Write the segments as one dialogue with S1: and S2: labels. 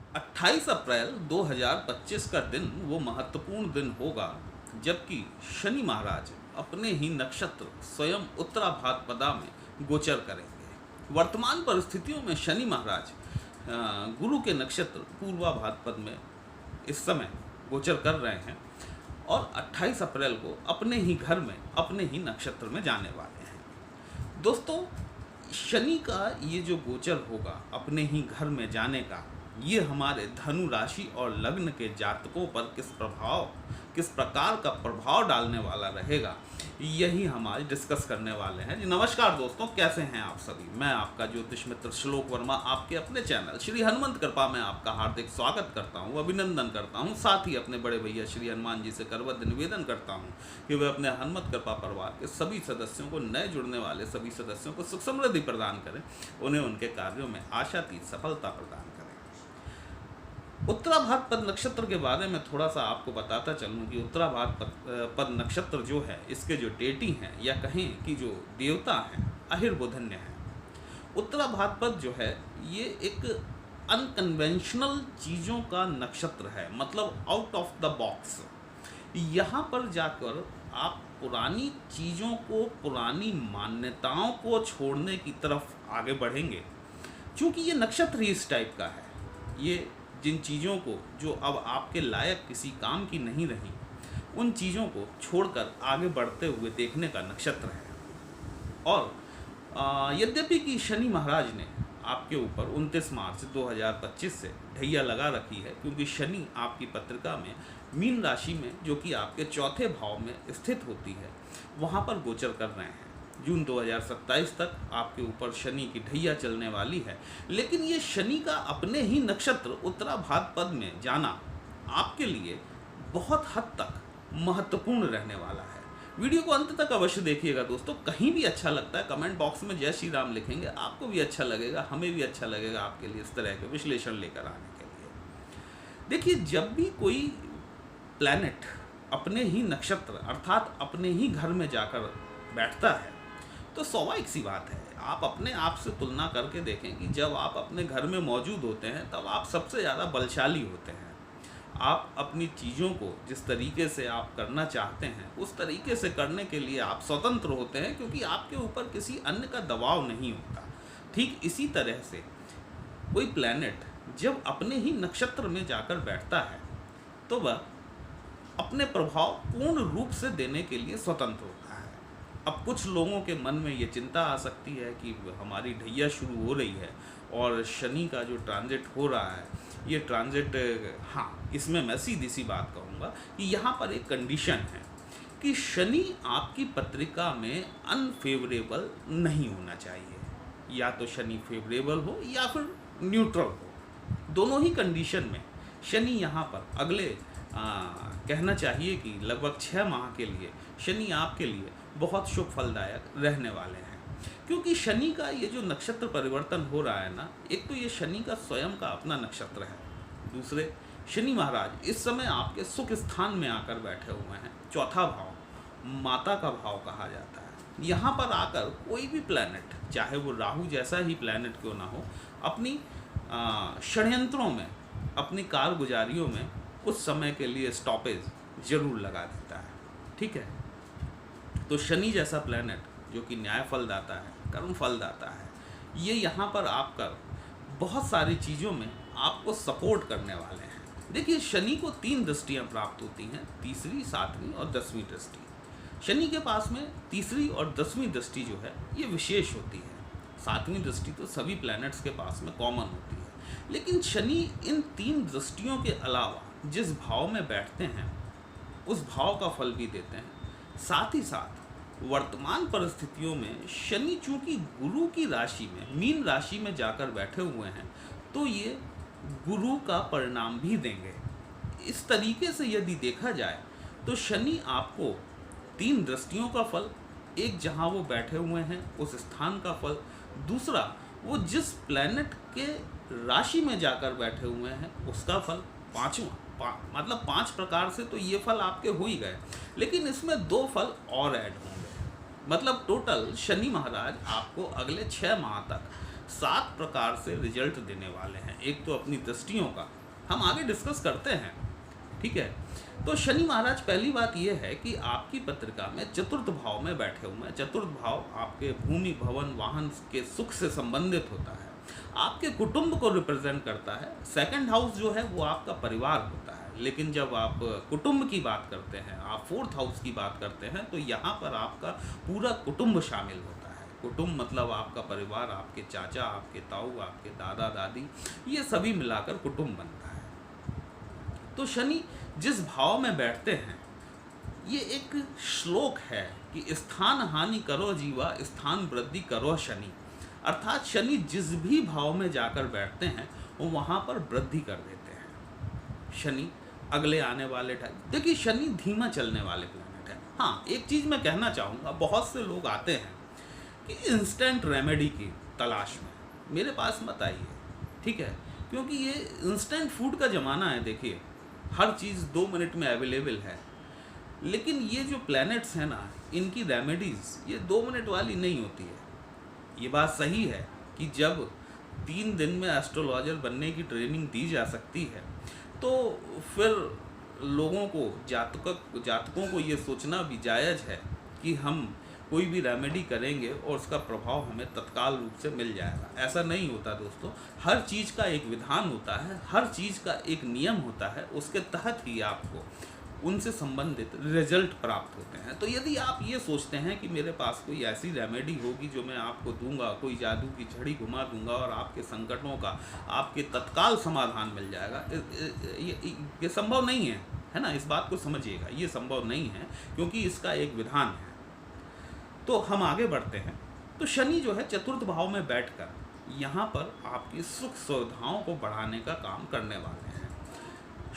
S1: 28 अप्रैल 2025 का दिन वो महत्वपूर्ण दिन होगा जबकि शनि महाराज अपने ही नक्षत्र स्वयं उत्तरा भाद्रपदा में गोचर करेंगे। वर्तमान परिस्थितियों में शनि महाराज गुरु के नक्षत्र पूर्वा भाद्रपद में इस समय गोचर कर रहे हैं और 28 अप्रैल को अपने ही घर में अपने ही नक्षत्र में जाने वाले हैं। दोस्तों, शनि का ये जो गोचर होगा अपने ही घर में जाने का, ये हमारे धनु राशि और लग्न के जातकों पर किस प्रकार का प्रभाव डालने वाला रहेगा, यही हम आज डिस्कस करने वाले हैं। जी नमस्कार दोस्तों, कैसे हैं आप सभी। मैं आपका ज्योतिष मित्र श्लोक वर्मा आपके अपने चैनल श्री हनुमंत कृपा में आपका हार्दिक स्वागत करता हूं, अभिनंदन करता हूं। साथ ही अपने बड़े भैया श्री हनुमान जी से करबद्ध निवेदन करता हूं कि वे अपने हनुमत कृपा परिवार के सभी सदस्यों को, नए जुड़ने वाले सभी सदस्यों को सुख समृद्धि प्रदान करें, उन्हें उनके कार्यों में आशातीत सफलता प्रदान करें। उत्तरा भाद्रपद नक्षत्र के बारे में थोड़ा सा आपको बताता चलूँ कि उत्तरा भाद्रपद नक्षत्र जो है, इसके जो डेटी हैं या कहें कि जो देवता हैं अहिर्बुधन्य हैं। उत्तरा भाद्रपद जो है ये एक अनकन्वेंशनल चीज़ों का नक्षत्र है, मतलब आउट ऑफ द बॉक्स। यहाँ पर जाकर आप पुरानी चीज़ों को, पुरानी मान्यताओं को छोड़ने की तरफ आगे बढ़ेंगे, क्योंकि ये नक्षत्र ही इस टाइप का है। ये जिन चीज़ों को जो अब आपके लायक किसी काम की नहीं रही, उन चीज़ों को छोड़कर आगे बढ़ते हुए देखने का नक्षत्र है। और यद्यपि कि शनि महाराज ने आपके ऊपर 29 मार्च 2025 से ढैया लगा रखी है, क्योंकि शनि आपकी पत्रिका में मीन राशि में, जो कि आपके चौथे भाव में स्थित होती है, वहाँ पर गोचर कर रहे हैं। जून 2027 तक आपके ऊपर शनि की ढैया चलने वाली है। लेकिन ये शनि का अपने ही नक्षत्र उत्तरा भाद्रपद में जाना आपके लिए बहुत हद तक महत्वपूर्ण रहने वाला है। वीडियो को अंत तक अवश्य देखिएगा दोस्तों। कहीं भी अच्छा लगता है कमेंट बॉक्स में जय श्री राम लिखेंगे, आपको भी अच्छा लगेगा, हमें भी अच्छा लगेगा आपके लिए इस तरह के विश्लेषण लेकर आने के लिए। देखिए, जब भी कोई प्लैनेट अपने ही नक्षत्र अर्थात अपने ही घर में जाकर बैठता है, तो स्वाभाविक सी बात है, आप अपने आप से तुलना करके देखें कि जब आप अपने घर में मौजूद होते हैं तब आप सबसे ज़्यादा बलशाली होते हैं। आप अपनी चीज़ों को जिस तरीके से आप करना चाहते हैं उस तरीके से करने के लिए आप स्वतंत्र होते हैं, क्योंकि आपके ऊपर किसी अन्य का दबाव नहीं होता। ठीक इसी तरह से कोई प्लैनेट जब अपने ही नक्षत्र में जाकर बैठता है तो वह अपने प्रभाव पूर्ण रूप से देने के लिए स्वतंत्र होता है। अब कुछ लोगों के मन में ये चिंता आ सकती है कि हमारी ढैया शुरू हो रही है और शनि का जो ट्रांजिट हो रहा है, ये ट्रांजिट, हाँ, इसमें मैं सीधी सी बात कहूँगा कि यहाँ पर एक कंडीशन है कि शनि आपकी पत्रिका में अनफेवरेबल नहीं होना चाहिए। या तो शनि फेवरेबल हो या फिर न्यूट्रल हो। दोनों ही कंडीशन में शनि यहाँ पर अगले कहना चाहिए कि लगभग 6 माह के लिए शनि आपके लिए बहुत शुभ फलदायक रहने वाले हैं। क्योंकि शनि का ये जो नक्षत्र परिवर्तन हो रहा है ना, एक तो ये शनि का स्वयं का अपना नक्षत्र है, दूसरे शनि महाराज इस समय आपके सुख स्थान में आकर बैठे हुए हैं। चौथा भाव माता का भाव कहा जाता है। यहाँ पर आकर कोई भी प्लैनेट, चाहे वो राहु जैसा ही प्लैनेट क्यों ना हो, अपनी षड्यंत्रों में, अपनी कारगुजारियों में कुछ समय के लिए स्टॉपेज जरूर लगा देता है। ठीक है, तो शनि जैसा प्लैनेट जो कि न्याय फल दाता है, कर्म फल दाता है, ये यहाँ पर आपका बहुत सारी चीज़ों में आपको सपोर्ट करने वाले हैं। देखिए, शनि को 3 दृष्टियाँ प्राप्त होती हैं, तीसरी, 7वीं और 10वीं दृष्टि। शनि के पास में तीसरी और 10वीं दृष्टि जो है ये विशेष होती है। 7वीं दृष्टि तो सभी प्लैनेट्स के पास में कॉमन होती है। लेकिन शनि इन 3 दृष्टियों के अलावा जिस भाव में बैठते हैं उस भाव का फल भी देते हैं। साथ ही साथ वर्तमान परिस्थितियों में शनि चूंकि गुरु की राशि में, मीन राशि में जाकर बैठे हुए हैं, तो ये गुरु का परिणाम भी देंगे। इस तरीके से यदि देखा जाए तो शनि आपको 3 दृष्टियों का फल, एक जहां वो बैठे हुए हैं उस स्थान का फल, दूसरा वो जिस प्लैनेट के राशि में जाकर बैठे हुए हैं उसका फल, मतलब 5 प्रकार से तो ये फल आपके हो ही गए। लेकिन इसमें 2 फल और ऐड होंगे, मतलब टोटल शनि महाराज आपको अगले 6 माह तक 7 प्रकार से रिजल्ट देने वाले हैं। एक तो अपनी दृष्टियों का, हम आगे डिस्कस करते हैं, ठीक है। तो शनि महाराज, पहली बात यह है कि आपकी पत्रिका में चतुर्थ भाव में बैठे हुए हैं। चतुर्थ भाव आपके भूमि, भवन, वाहन के सुख से संबंधित होता है, आपके कुटुंब को रिप्रेजेंट करता है। सेकंड हाउस जो है वो आपका परिवार होता है, लेकिन जब आप कुटुंब की बात करते हैं, आप फोर्थ हाउस की बात करते हैं, तो यहाँ पर आपका पूरा कुटुंब शामिल होता है। कुटुंब मतलब आपका परिवार, आपके चाचा, आपके ताऊ, आपके दादा दादी, ये सभी मिलाकर कुटुंब बनता है। तो शनि जिस भाव में बैठते हैं, ये एक श्लोक है कि स्थान हानि करो जीवा, स्थान वृद्धि करो शनि। अर्थात शनि जिस भी भाव में जाकर बैठते हैं वो वहाँ पर वृद्धि कर देते हैं। शनि अगले आने वाले टाइम, देखिए शनि धीमा चलने वाले प्लैनेट है। हाँ, एक चीज़ मैं कहना चाहूँगा, बहुत से लोग आते हैं कि इंस्टेंट रेमेडी की तलाश में, मेरे पास मत आइए, ठीक है, क्योंकि ये इंस्टेंट फूड का ज़माना है। देखिए हर चीज़ 2 मिनट में अवेलेबल है, लेकिन ये जो प्लैनेट्स हैं ना, इनकी रेमेडीज़ ये 2 मिनट वाली नहीं होती है। ये बात सही है कि जब 3 दिन में एस्ट्रोलॉजर बनने की ट्रेनिंग दी जा सकती है, तो फिर लोगों को, जातकों को ये सोचना भी जायज़ है कि हम कोई भी रेमेडी करेंगे और उसका प्रभाव हमें तत्काल रूप से मिल जाएगा। ऐसा नहीं होता दोस्तों। हर चीज़ का एक विधान होता है, हर चीज़ का एक नियम होता है, उसके तहत ही आपको उनसे संबंधित रिजल्ट प्राप्त होते हैं। तो यदि आप ये सोचते हैं कि मेरे पास कोई ऐसी रेमेडी होगी जो मैं आपको दूंगा, कोई जादू की छड़ी घुमा दूंगा और आपके संकटों का आपके तत्काल समाधान मिल जाएगा, ये संभव नहीं है ना। इस बात को समझिएगा, ये संभव नहीं है, क्योंकि इसका एक विधान है। तो हम आगे बढ़ते हैं। तो शनि जो है चतुर्थ भाव में बैठकर यहाँ पर आपकी सुख सुविधाओं को बढ़ाने का काम करने वाले हैं।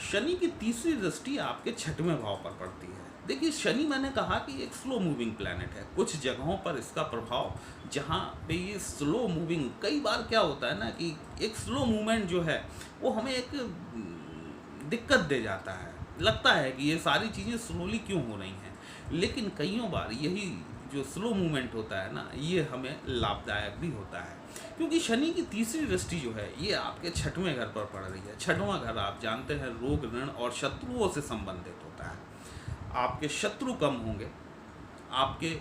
S1: शनि की तीसरी दृष्टि आपके 6वें भाव पर पड़ती है। देखिए शनि, मैंने कहा कि एक स्लो मूविंग प्लैनेट है। कुछ जगहों पर इसका प्रभाव, जहाँ पे ये स्लो मूविंग, कई बार क्या होता है ना कि एक स्लो मूवमेंट जो है वो हमें एक दिक्कत दे जाता है, लगता है कि ये सारी चीज़ें स्लोली क्यों हो रही हैं, लेकिन कईयों बार यही जो स्लो मूवमेंट होता है ना, ये हमें लाभदायक भी होता है, क्योंकि शनि की तीसरी दृष्टि जो है ये आपके 6वें घर पर पड़ रही है। 6वां घर आप जानते हैं रोग, ऋण और शत्रुओं से संबंधित होता है। आपके शत्रु कम होंगे, आपके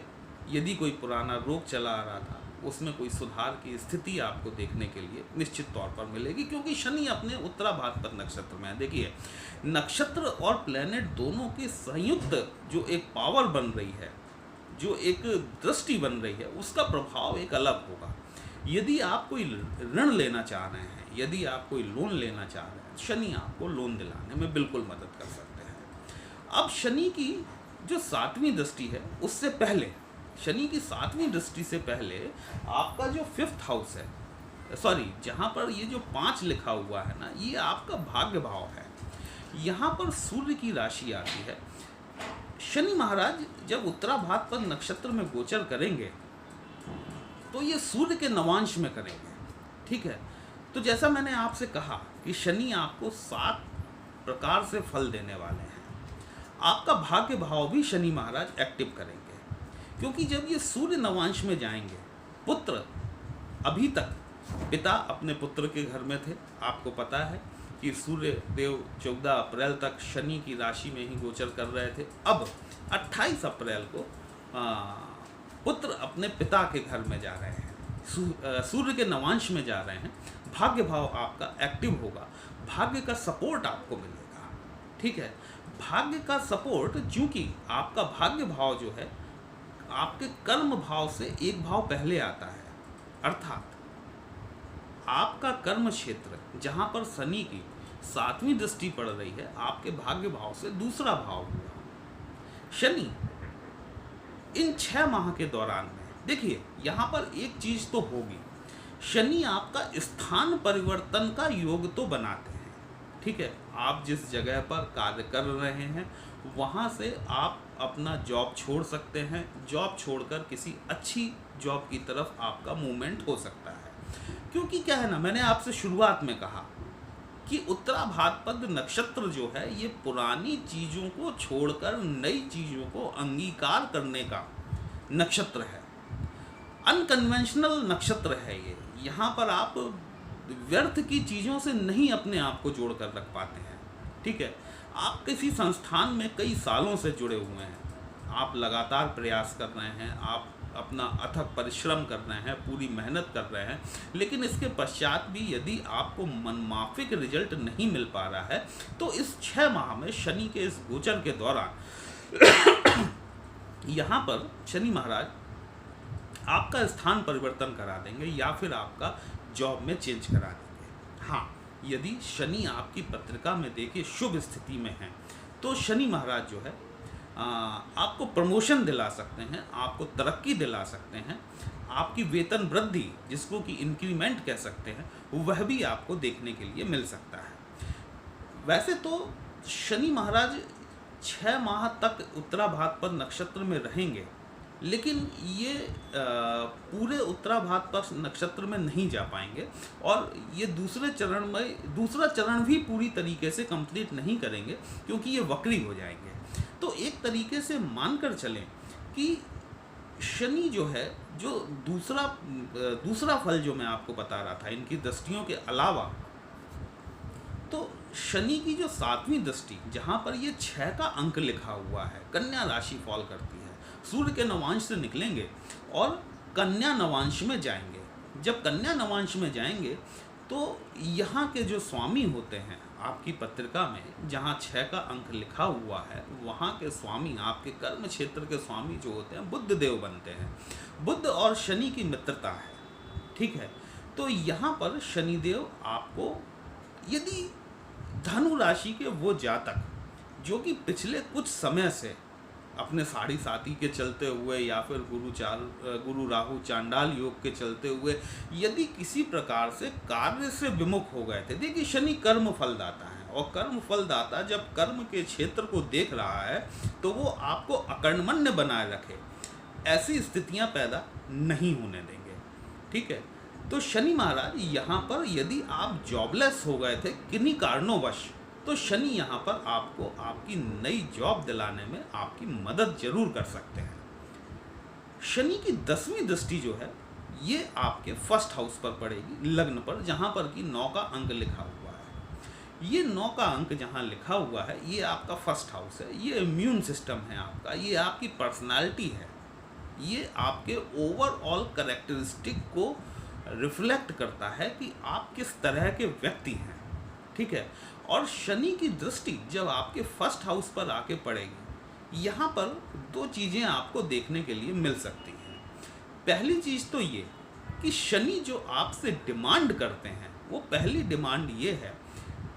S1: यदि कोई पुराना रोग चला आ रहा था उसमें कोई सुधार की स्थिति आपको देखने के लिए निश्चित तौर पर मिलेगी, क्योंकि शनि अपने उत्तराभाद्र नक्षत्र में है। देखिए नक्षत्र और प्लैनेट दोनों की संयुक्त जो एक पावर बन रही है, जो एक दृष्टि बन रही है, उसका प्रभाव एक अलग होगा। यदि आप कोई ऋण लेना चाह रहे हैं, यदि आप कोई लोन लेना चाह रहे हैं, शनि आपको लोन दिलाने में बिल्कुल मदद कर सकते हैं। अब शनि की जो 7वीं दृष्टि है, उससे पहले, शनि की 7वीं दृष्टि से पहले आपका जो 5th हाउस है, सॉरी, जहाँ पर ये जो 5 लिखा हुआ है ना, ये आपका भाग्य भाव है। यहाँ पर सूर्य की राशि आती है। शनि महाराज जब उत्तराभाद्र नक्षत्र में गोचर करेंगे तो ये सूर्य के नवांश में करेंगे, ठीक है। तो जैसा मैंने आपसे कहा कि शनि आपको 7 प्रकार से फल देने वाले हैं। आपका भाग्य भाव भी शनि महाराज एक्टिव करेंगे, क्योंकि जब ये सूर्य नवांश में जाएंगे, पुत्र, अभी तक पिता अपने पुत्र के घर में थे। आपको पता है कि सूर्य देव 14 अप्रैल तक शनि की राशि में ही गोचर कर रहे थे। अब 28 अप्रैल को पुत्र अपने पिता के घर में जा रहे हैं, सूर्य के नवांश में जा रहे हैं। भाग्य भाव आपका एक्टिव होगा, भाग्य का सपोर्ट आपको मिलेगा, ठीक है। भाग्य का सपोर्ट, चूंकि आपका भाग्य भाव जो है आपके कर्म भाव से एक भाव पहले आता है, अर्थात आपका कर्म क्षेत्र जहाँ पर शनि की 7वीं दृष्टि पड़ रही है, आपके भाग्य भाव से दूसरा भाव हुआ। शनि इन 6 माह के दौरान में, देखिए यहाँ पर एक चीज तो होगी, शनि आपका स्थान परिवर्तन का योग तो बनाते हैं, ठीक है। आप जिस जगह पर कार्य कर रहे हैं वहाँ से आप अपना जॉब छोड़ सकते हैं, जॉब छोड़कर किसी अच्छी जॉब की तरफ आपका मूवमेंट हो सकता है। क्योंकि क्या है ना, मैंने आपसे शुरुआत में कहा कि उत्तराभाद्र नक्षत्र जो है ये पुरानी चीज़ों को छोड़कर नई चीज़ों को अंगीकार करने का नक्षत्र है। अनकन्वेंशनल नक्षत्र है ये। यहाँ पर आप व्यर्थ की चीज़ों से नहीं अपने आप को जोड़ कर रख पाते हैं। ठीक है, आप किसी संस्थान में कई सालों से जुड़े हुए हैं, आप लगातार प्रयास कर रहे हैं, आप अपना अथक परिश्रम कर रहे हैं, पूरी मेहनत कर रहे हैं, लेकिन इसके पश्चात भी यदि आपको मनमाफिक रिजल्ट नहीं मिल पा रहा है, तो इस 6 माह में शनि के इस गोचर के दौरान यहाँ पर शनि महाराज आपका स्थान परिवर्तन करा देंगे या फिर आपका जॉब में चेंज करा देंगे। हाँ, यदि शनि आपकी पत्रिका में देखिए शुभ स्थिति में है, तो शनि महाराज जो है आपको प्रमोशन दिला सकते हैं, आपको तरक्की दिला सकते हैं, आपकी वेतन वृद्धि, जिसको कि इंक्रीमेंट कह सकते हैं, वह भी आपको देखने के लिए मिल सकता है। वैसे तो शनि महाराज 6 माह तक उत्तराभाद्र नक्षत्र में रहेंगे, लेकिन ये पूरे उत्तराभाद्र नक्षत्र में नहीं जा पाएंगे और ये दूसरा चरण भी पूरी तरीके से कंप्लीट नहीं करेंगे, क्योंकि ये वक्री हो जाएंगे। तो एक तरीके से मानकर चलें कि शनि जो है, जो दूसरा फल जो मैं आपको बता रहा था इनकी दृष्टियों के अलावा, तो शनि की जो 7वीं दृष्टि, जहाँ पर ये 6 का अंक लिखा हुआ है, कन्या राशि फॉल करती है, सूर्य के नवांश से निकलेंगे और कन्या नवांश में जाएंगे। जब कन्या नवांश में जाएंगे तो यहाँ के जो स्वामी होते हैं आपकी पत्रिका में, जहाँ 6 का अंक लिखा हुआ है, वहाँ के स्वामी, आपके कर्म क्षेत्र के स्वामी जो होते हैं, बुध देव बनते हैं। बुध और शनि की मित्रता है। ठीक है, तो यहाँ पर शनिदेव आपको, यदि धनु राशि के वो जातक जो कि पिछले कुछ समय से अपने साढ़ी साथी के चलते हुए या फिर गुरु राहु चांडाल योग के चलते हुए यदि किसी प्रकार से कार्य से विमुख हो गए थे, देखिए शनि कर्म फलदाता है और कर्म फलदाता जब कर्म के क्षेत्र को देख रहा है तो वो आपको अकर्मण्य बनाए रखे, ऐसी स्थितियां पैदा नहीं होने देंगे। ठीक है, तो शनि महाराज यहाँ पर यदि आप जॉबलेस हो गए थे किन्हीं कारणोंवश, तो शनि यहाँ पर आपको आपकी नई जॉब दिलाने में आपकी मदद जरूर कर सकते हैं। शनि की 10वीं दृष्टि जो है ये आपके फर्स्ट हाउस पर पड़ेगी, लग्न पर, जहाँ पर कि 9 का अंक लिखा हुआ है। ये 9 का अंक जहाँ लिखा हुआ है ये आपका फर्स्ट हाउस है, ये इम्यून सिस्टम है आपका, ये आपकी पर्सनालिटी है, ये आपके ओवरऑल कैरेक्टरिस्टिक को रिफ्लेक्ट करता है कि आप किस तरह के व्यक्ति हैं। ठीक है, और शनि की दृष्टि जब आपके फर्स्ट हाउस पर आके पड़ेगी, यहाँ पर 2 चीज़ें आपको देखने के लिए मिल सकती हैं। पहली चीज़ तो ये कि शनि जो आपसे डिमांड करते हैं, वो पहली डिमांड ये है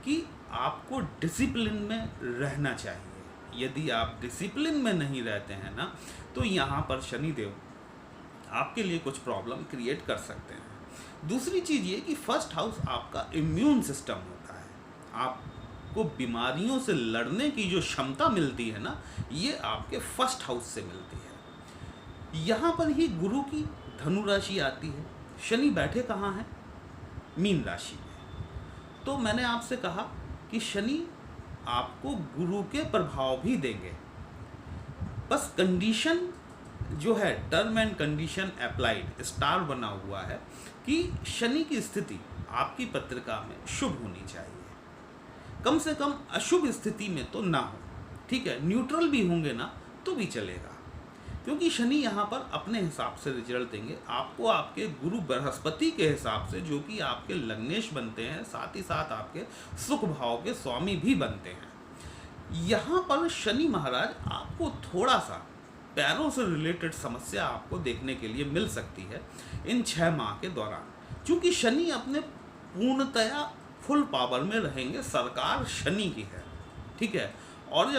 S1: कि आपको डिसिप्लिन में रहना चाहिए। यदि आप डिसिप्लिन में नहीं रहते हैं ना, तो यहाँ पर शनिदेव आपके लिए कुछ प्रॉब्लम क्रिएट कर सकते हैं। दूसरी चीज़ ये कि फर्स्ट हाउस आपका इम्यून सिस्टम होता है, आपको बीमारियों से लड़ने की जो क्षमता मिलती है ना, ये आपके फर्स्ट हाउस से मिलती है। यहाँ पर ही गुरु की धनु राशि आती है, शनि बैठे कहाँ हैं? मीन राशि में। तो मैंने आपसे कहा कि शनि आपको गुरु के प्रभाव भी देंगे, बस कंडीशन जो है, term and condition applied, star बना हुआ है कि शनि की स्थिति आपकी पत्रिका में शुभ होनी चाहिए, कम से कम अशुभ स्थिति में तो ना हो। ठीक है, न्यूट्रल भी होंगे ना तो भी चलेगा, क्योंकि शनि यहाँ पर अपने हिसाब से रिजल्ट देंगे आपको, आपके गुरु बृहस्पति के हिसाब से, जो कि आपके लग्नेश बनते हैं, साथ ही साथ आपके सुख भाव के स्वामी भी बनते हैं। यहाँ पर शनि महाराज आपको थोड़ा सा पैरों से रिलेटेड समस्या आपको देखने के लिए मिल सकती है इन 6 माह के दौरान, क्योंकि शनि अपने पूर्णतया फुल पावर में रहेंगे, सरकार शनि की है। ठीक है, और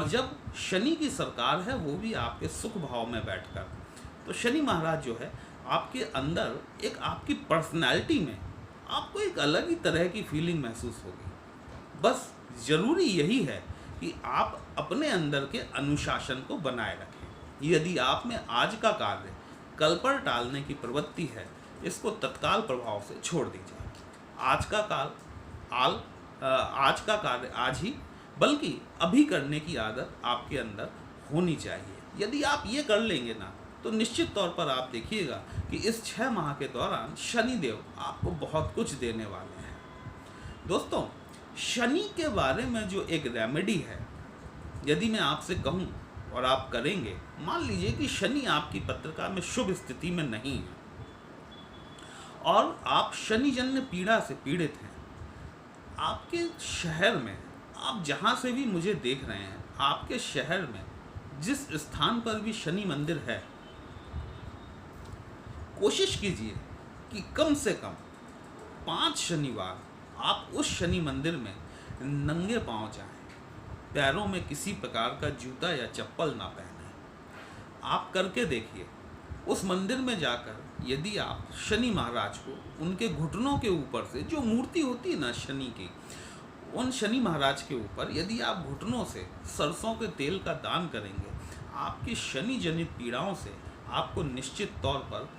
S1: जब शनि की सरकार है वो भी आपके सुख भाव में बैठकर, तो शनि महाराज जो है आपके अंदर एक, आपकी पर्सनैलिटी में आपको एक अलग ही तरह की फीलिंग महसूस होगी। बस ज़रूरी यही है कि आप अपने अंदर के अनुशासन को बनाए रखें। यदि आप में आज का कार्य कल पर टालने की प्रवृत्ति है, इसको तत्काल प्रभाव से छोड़ दीजिए। आज का कार्य आज ही, बल्कि अभी करने की आदत आपके अंदर होनी चाहिए। यदि आप ये कर लेंगे ना, तो निश्चित तौर पर आप देखिएगा कि इस 6 माह के दौरान शनिदेव आपको बहुत कुछ देने वाले हैं। दोस्तों, शनि के बारे में जो एक रेमेडी है, यदि मैं आपसे कहूं और आप करेंगे, मान लीजिए कि शनि आपकी पत्रिका में शुभ स्थिति में नहीं है और आप शनिजन्य पीड़ा से पीड़ित हैं। आपके शहर में, आप जहां से भी मुझे देख रहे हैं, आपके शहर में जिस स्थान पर भी शनि मंदिर है, कोशिश कीजिए कि कम से कम 5 शनिवार आप उस शनि मंदिर में नंगे पांव जाएं, पैरों में किसी प्रकार का जूता या चप्पल ना पहने। आप करके देखिए। उस मंदिर में जाकर यदि आप शनि महाराज को उनके घुटनों के ऊपर से, जो मूर्ति होती है ना शनि की, उन शनि महाराज के ऊपर यदि आप घुटनों से सरसों के तेल का दान करेंगे, आपकी शनि जनित पीड़ाओं से आपको निश्चित तौर पर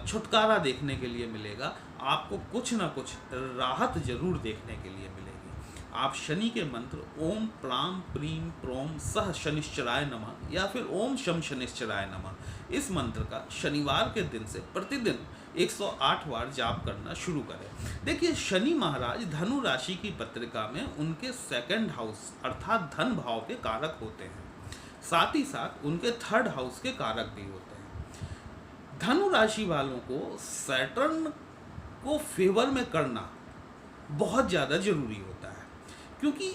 S1: छुटकारा देखने के लिए मिलेगा। आपको कुछ ना कुछ राहत जरूर देखने के लिए मिलेगी। आप शनि के मंत्र ओम प्राम प्रीम प्रोम सह शनिश्चराय नमः या फिर ओम शम शनिश्चराय नमः, इस मंत्र का शनिवार के दिन से प्रतिदिन 108 बार जाप करना शुरू करें। देखिए, शनि महाराज धनु राशि की पत्रिका में उनके 2nd हाउस अर्थात धन भाव के कारक होते हैं, साथ ही साथ उनके 3rd हाउस के कारक भी होते हैं। धनु राशि वालों को सैटर्न को फेवर में करना बहुत ज़्यादा जरूरी होता है, क्योंकि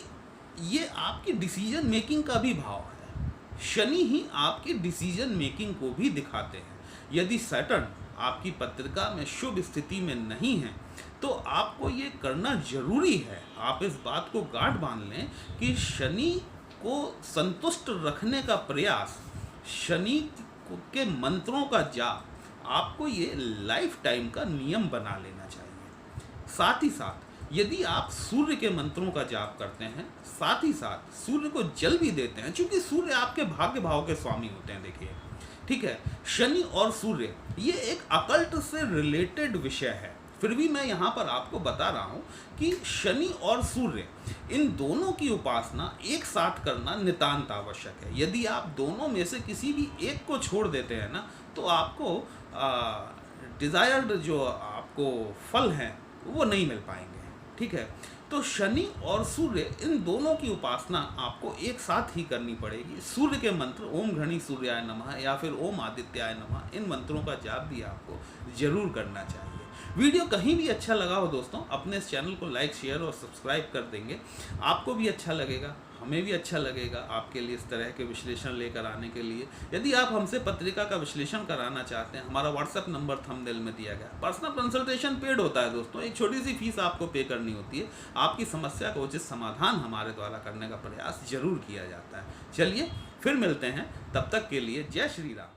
S1: ये आपकी डिसीजन मेकिंग का भी भाव है। शनि ही आपकी डिसीजन मेकिंग को भी दिखाते हैं। यदि सैटर्न आपकी पत्रिका में शुभ स्थिति में नहीं है तो आपको ये करना जरूरी है। आप इस बात को गांठ बांध लें कि शनि को संतुष्ट रखने का प्रयास, शनि के मंत्रों का जाप आपको ये लाइफ टाइम का नियम बना लेना चाहिए। साथ ही साथ यदि आप सूर्य के मंत्रों का जाप करते हैं, साथ ही साथ सूर्य को जल भी देते हैं, क्योंकि सूर्य आपके भाग्य भाव के स्वामी होते हैं। देखिए, ठीक है, शनि और सूर्य ये एक अकल्ट से रिलेटेड विषय है, फिर भी मैं यहाँ पर आपको बता रहा हूँ कि शनि और सूर्य, इन दोनों की उपासना एक साथ करना नितांत आवश्यक है। यदि आप दोनों में से किसी भी एक को छोड़ देते हैं ना, तो आपको डिज़ायर्ड जो आपको फल हैं वो नहीं मिल पाएंगे। ठीक है, तो शनि और सूर्य, इन दोनों की उपासना आपको एक साथ ही करनी पड़ेगी। सूर्य के मंत्र ओम घृणी सूर्याय नमः या फिर ओम आदित्याय नमः, इन मंत्रों का जाप भी आपको जरूर करना चाहिए। वीडियो कहीं भी अच्छा लगा हो दोस्तों, अपने इस चैनल को लाइक शेयर और सब्सक्राइब कर देंगे। आपको भी अच्छा लगेगा, हमें भी अच्छा लगेगा आपके लिए इस तरह के विश्लेषण लेकर आने के लिए। यदि आप हमसे पत्रिका का विश्लेषण कराना चाहते हैं, हमारा व्हाट्सएप नंबर थंबनेल में दिया गया। पर्सनल कंसल्टेशन पेड होता है दोस्तों, एक छोटी सी फीस आपको पे करनी होती है। आपकी समस्या का उचित समाधान हमारे द्वारा करने का प्रयास जरूर किया जाता है। चलिए फिर मिलते हैं, तब तक के लिए जय श्री राम।